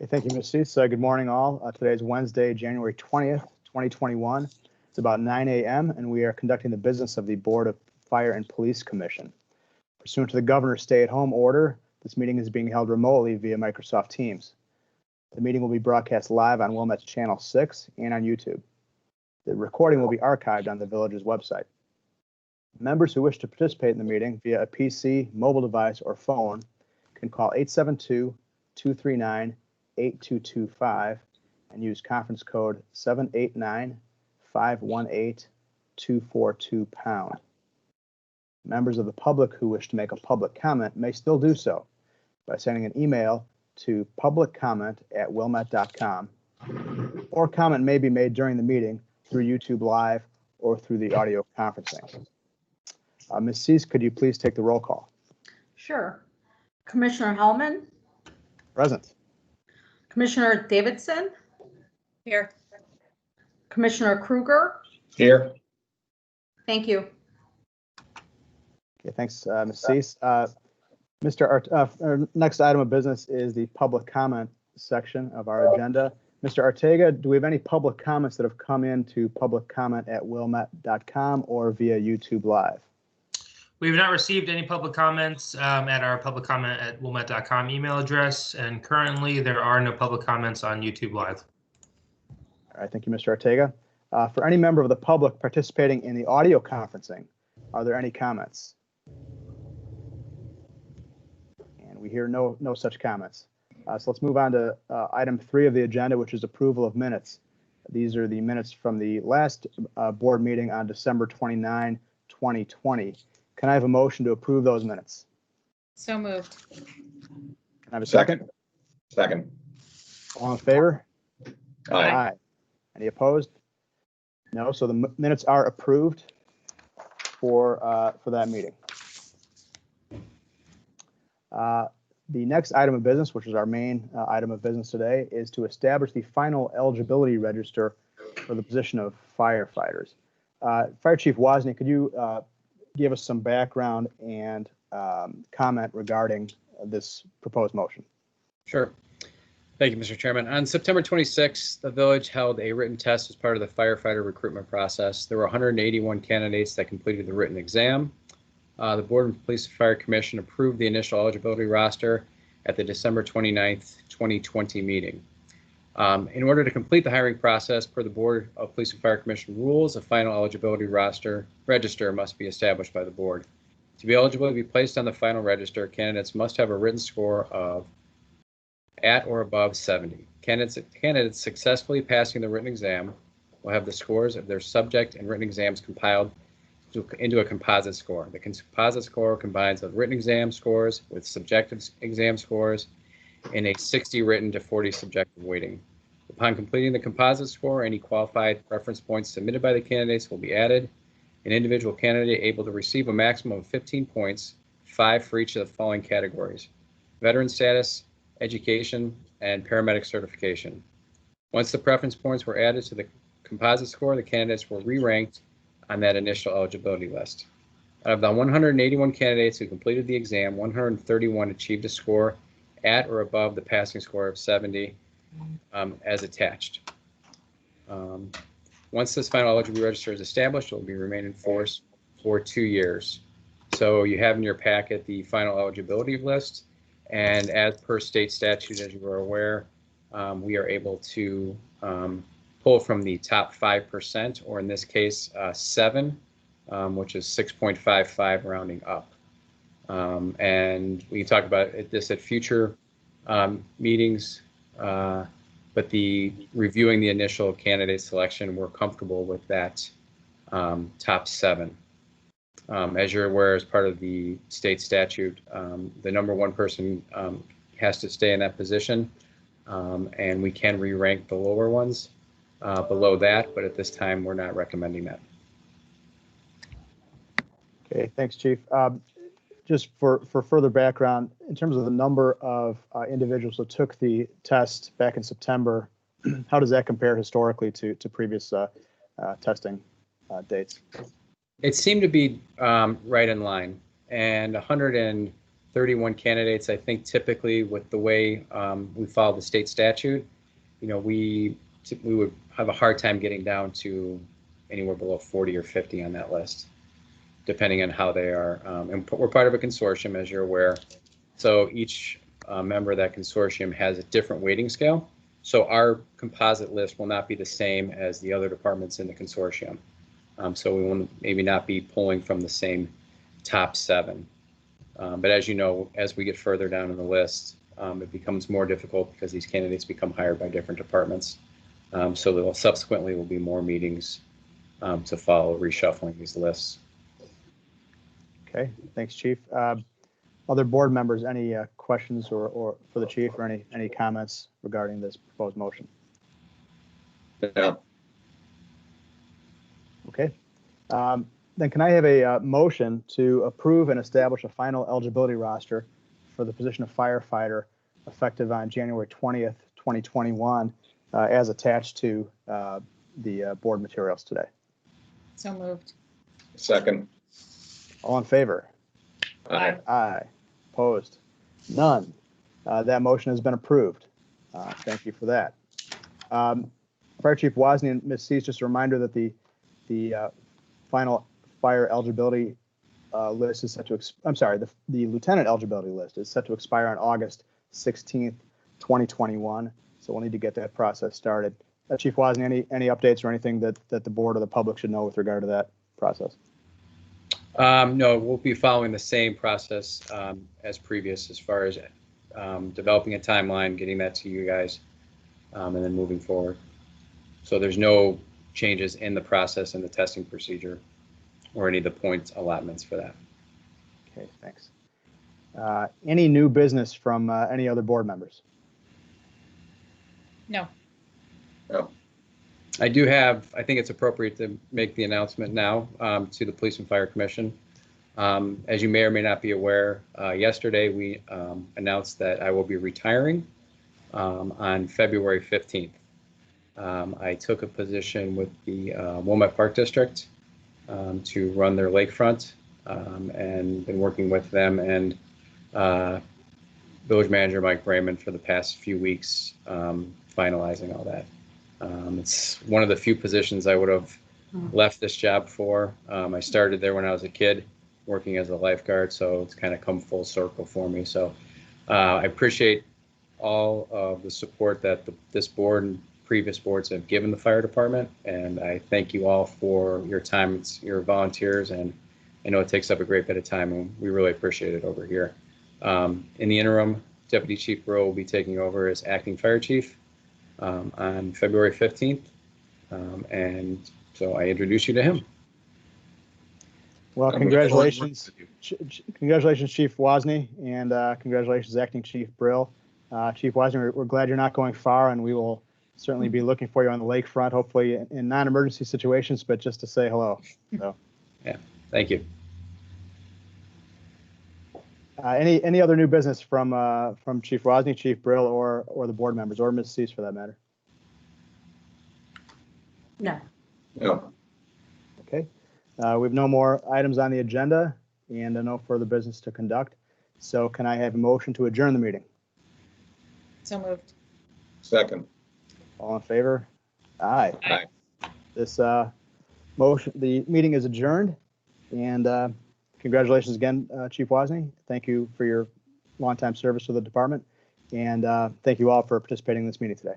Okay, thank you, Ms. Cease. Good morning, all. Today is Wednesday, January 20th, 2021. It's about 9 a.m., and we are conducting the business of the Board of Fire and Police Commission. Pursuant to the governor's stay-at-home order, this meeting is being held remotely via Microsoft Teams. The meeting will be broadcast live on Wilmet's Channel 6 and on YouTube. The recording will be archived on the village's website. Members who wish to participate in the meeting via a PC, mobile device, or phone can call 872-239-8225 and use conference code 789-518-242#. Members of the public who wish to make a public comment may still do so by sending an email to publiccomment@wilmet.com, or comment may be made during the meeting through YouTube Live or through the audio conferencing. Ms. Cease, could you please take the roll call? Sure. Commissioner Hellman? Present. Commissioner Davidson? Here. Commissioner Kruger? Here. Thank you. Okay, thanks, Ms. Cease. Our next item of business is the public comment section of our agenda. Mr. Ortega, do we have any public comments that have come in to publiccomment@wilmet.com or via YouTube Live? We have not received any public comments at our publiccomment@wilmet.com email address, and currently there are no public comments on YouTube Live. All right, thank you, Mr. Ortega. For any member of the public participating in the audio conferencing, are there any comments? And we hear no such comments. So let's move on to item 3 of the agenda, which is approval of minutes. These are the minutes from the last board meeting on December 29, 2020. Can I have a motion to approve those minutes? So moved. Can I have a Second. Second. All in favor? Aye. Any opposed? No. So the minutes are approved for that meeting. The next item of business, which is our main item of business today, is to establish the final eligibility register for the position of firefighters. Fire Chief Wozni, could you give us some background and comment regarding this proposed motion? Sure. Thank you, Mr. Chairman. On September 26th, the village held a written test as part of the firefighter recruitment process. There were 181 candidates that completed the written exam. The Board of Police and Fire Commission approved the initial eligibility roster at the December 29th, 2020 meeting. In order to complete the hiring process per the Board of Police and Fire Commission rules, a final eligibility register must be established by the board. To be eligible to be placed on the final register, candidates must have a written score of at or above 70. Candidates successfully passing the written exam will have the scores of their subject and written exams compiled into a composite score. The composite score combines the written exam scores with subjective exam scores in a 60 written to 40 subjective weighting. Upon completing the composite score, any qualified reference points submitted by the candidates will be added. An individual candidate able to receive a maximum of 15 points, 5 for each of the following categories: veteran status, education, and paramedic certification. Once the preference points were added to the composite score, the candidates were re-ranked on that initial eligibility list. Out of the 181 candidates who completed the exam, 131 achieved a score at or above the passing score of 70 as attached. Once this final eligibility register is established, it will be remain in force for 2 years. So you have in your packet the final eligibility list, and as per state statute, as you are aware, we are able to pull from the top 5%, or in this case, 7, which is 6.55 rounding up. And we can talk about this at future meetings, but reviewing the initial candidate selection, we're comfortable with that top 7. As you're aware, as part of the state statute, the number 1 person has to stay in that position, and we can re-rank the lower ones below that, but at this time, we're not recommending that. Okay, thanks, Chief. Just for further background, in terms of the number of individuals that took the test back in September, how does that compare historically to previous testing dates? It seemed to be right in line, and 31 candidates. I think typically with the way we follow the state statute, we would have a hard time getting down to anywhere below 40 or 50 on that list, depending on how they are. And we're part of a consortium, as you're aware. So each member of that consortium has a different weighting scale. So our composite list will not be the same as the other departments in the consortium. So we will maybe not be pulling from the same top 7. But as you know, as we get further down in the list, it becomes more difficult because these candidates become hired by different departments. So there will subsequently will be more meetings to follow reshuffling these lists. Okay, thanks, Chief. Other board members, any questions or for the chief or any comments regarding this proposed motion? No. Okay. Then can I have a motion to approve and establish a final eligibility roster for the position of firefighter effective on January 20th, 2021, as attached to the board materials today? So moved. Second. All in favor? Aye. Aye. Opposed? None. That motion has been approved. Thank you for that. Fire Chief Wozni and Ms. Cease, just a reminder that the final fire eligibility list is set to, the lieutenant eligibility list is set to expire on August 16th, 2021. So we'll need to get that process started. Chief Wozni, any updates or anything that the board or the public should know with regard to that process? No, we'll be following the same process as previous as far as developing a timeline, getting that to you guys, and then moving forward. So there's no changes in the process and the testing procedure or any of the point allotments for that. Okay, thanks. Any new business from any other board members? No. No. I think it's appropriate to make the announcement now to the Police and Fire Commission. As you may or may not be aware, yesterday we announced that I will be retiring on February 15th. I took a position with the Wilmette Park District to run their lakefront and been working with them and Village Manager Mike Brayman for the past few weeks finalizing all that. It's one of the few positions I would have left this job for. I started there when I was a kid working as a lifeguard, so it's kind of come full circle for me. So I appreciate all of the support that this board and previous boards have given the fire department, and I thank you all for your time. It's your volunteers, and I know it takes up a great bit of time, and we really appreciate it over here. In the interim, Deputy Chief Brill will be taking over as acting fire chief on February 15th, and so I introduce you to him. Well, congratulations, congratulations, Chief Wozni, and congratulations, Acting Chief Brill. Chief Wozni, we're glad you're not going far, and we will certainly be looking for you on the lakefront, hopefully in non-emergency situations, but just to say hello. So, yeah, thank you. Any other new business from Chief Wozni, Chief Brill, or the board members, or Ms. Cease for that matter? No. No. Okay. We have no more items on the agenda and no further business to conduct. So can I have a motion to adjourn the meeting? So moved. Second. All in favor? Aye. Aye. This the meeting is adjourned, and congratulations again, Chief Wozni. Thank you for your longtime service to the department, and thank you all for participating in this meeting today.